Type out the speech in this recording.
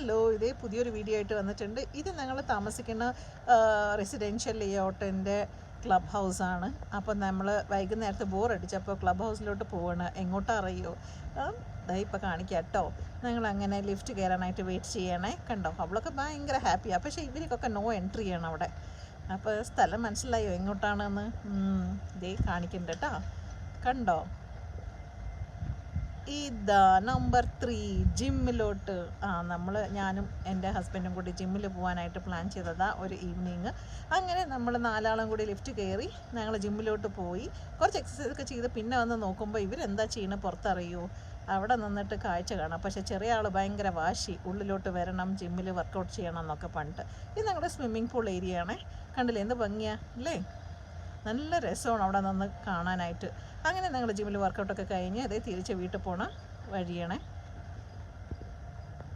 Hello, ഇതേ പുതിയൊരു video ആയിട്ട് വന്നിട്ടുണ്ട്. ഇത് ഞങ്ങൾ താമസിക്കുന്ന റെസിഡൻഷ്യൽ ലേഔട്ടിൻ്റെ ക്ലബ് ഹൗസാണ്. അപ്പോൾ നമ്മൾ വൈകുന്നേരത്ത് ബോറടിച്ചപ്പോൾ ക്ലബ് ഹൗസിലോട്ട് പോവാണ്. എങ്ങോട്ടാ അറിയോ? ഇപ്പോൾ കാണിക്കാം കേട്ടോ. ഞങ്ങളങ്ങനെ ലിഫ്റ്റ് കയറാനായിട്ട് വെയിറ്റ് ചെയ്യണേ. കണ്ടോ, അവളൊക്കെ ഭയങ്കര ഹാപ്പിയാണ്. പക്ഷേ ഇവർക്കൊക്കെ നോ എൻട്രി ആണ് അവിടെ. അപ്പോൾ സ്ഥലം മനസ്സിലായോ എങ്ങോട്ടാണെന്ന്? ഇതേ കാണിക്കണ്ട കേട്ടോ. കണ്ടോ, ഇതാ നമ്പർ 3 ജിമ്മിലോട്ട്. ഞാനും എൻ്റെ ഹസ്ബൻഡും കൂടി ജിമ്മിൽ പോകാനായിട്ട് പ്ലാൻ ചെയ്തതാ ഒരു ഈവനിങ്. അങ്ങനെ നമ്മൾ 4 ആളും കൂടി ലിഫ്റ്റ് കയറി ഞങ്ങൾ ജിമ്മിലോട്ട് പോയി. കുറച്ച് എക്സസൈസ് ഒക്കെ ചെയ്ത് പിന്നെ വന്ന് നോക്കുമ്പോൾ ഇവരെന്താ ചെയ്യുന്നത് പുറത്തറിയോ? അവിടെ നിന്നിട്ട് കാഴ്ച കാണാം. പക്ഷേ ചെറിയ ആൾ ഭയങ്കര വാശി, ഉള്ളിലോട്ട് വരണം, ജിമ്മിൽ വർക്കൗട്ട് ചെയ്യണം എന്നൊക്കെ പറഞ്ഞിട്ട്. ഇത് ഞങ്ങളുടെ സ്വിമ്മിങ് പൂൾ ഏരിയ ആണേ. കണ്ടില്ലേ എന്ത് ഭംഗിയാ അല്ലേ? നല്ല രസമാണ് അവിടെ നിന്ന് കാണാനായിട്ട്. അങ്ങനെ ഞങ്ങൾ ജിമ്മിൽ വർക്കൗട്ടൊക്കെ കഴിഞ്ഞ് അതേ തിരിച്ച് വീട്ടിൽ പോണ വഴിയാണേ.